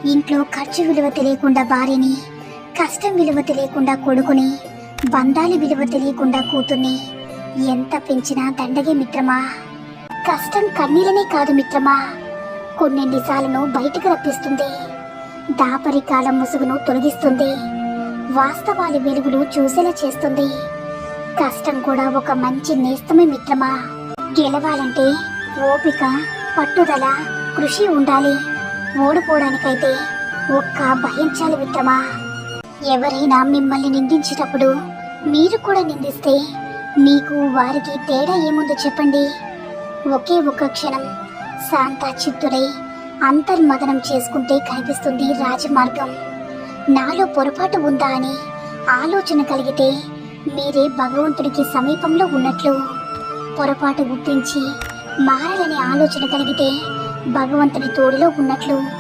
ఇంట్లో ఖర్చు విలువ తెలియకుండా భార్యని, కష్టం విలువ తెలియకుండా కొడుకుని, బంధాల విలువ తెలియకుండా కూతుర్ని ఎంత పెంచినా దండగే మిత్రమా. కష్టం కన్నీళ్ళనే కాదు మిత్రమా, కొన్ని నిజాలను బయటకు రప్పిస్తుంది. దాపరికాల ముసుగును తొలగిస్తుంది. వాస్తవాల వెలుగులు చూసేలా చేస్తుంది. కష్టం కూడా ఒక మంచి నేస్తమే మిత్రమా. గెలవాలంటే ఓపిక, పట్టుదల, కృషి ఉండాలి. ఓడిపోవడానికైతే ఒక్క భయం చాలు మిత్రమా. ఎవరైనా మిమ్మల్ని నిందించేటప్పుడు మీరు కూడా నిందిస్తే మీకు వారికి తేడా ఏముందో చెప్పండి. ఒకే ఒక్క క్షణం శాంత చిత్తుడై అంతర్మదనం చేసుకుంటే కనిపిస్తుంది రాజమార్గం. నాలో పొరపాటు ఉందా అని ఆలోచన కలిగితే మీరే భగవంతుడికి సమీపంలో ఉన్నట్లు. పొరపాటు గుర్తించి మారాలనే ఆలోచన కలిగితే భగవంతుని తోడులో ఉన్నట్లు.